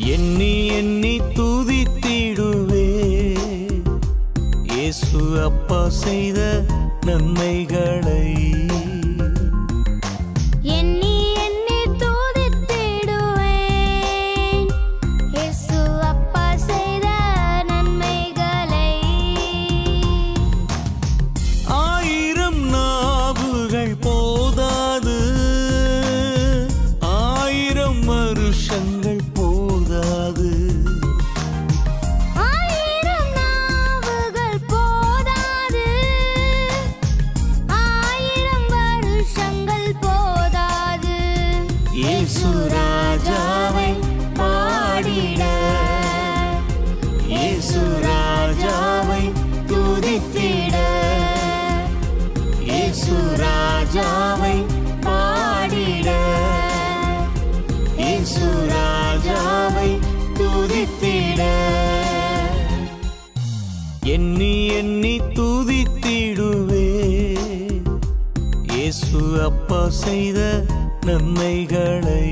எண்ணி எண்ணி துதித்திடுவே இயேசு அப்பா செய்த நன்மைகளை. எண்ணி எண்ணி துதித்திடுவேன் இயேசு அப்பா செய்த நன்மைகளை. ஆயிரம் நாவுகள் போதாது, ஆயிரம் வருஷங்கள் போதாது. ஆயிரம் நாவுகள் போதாது, ஆயிரம் வருஷங்கள் போதாது. இயேசு ராஜாவை பாடிட, இயேசு ராஜாவை துதித்திட, இயேசு ராஜாவை பாடிட, இயேசு ராஜாவை துதித்திட. எண்ணி எண்ணி துதித்திடுவே இயேசு அப்பா செய்த நன்மைகளை.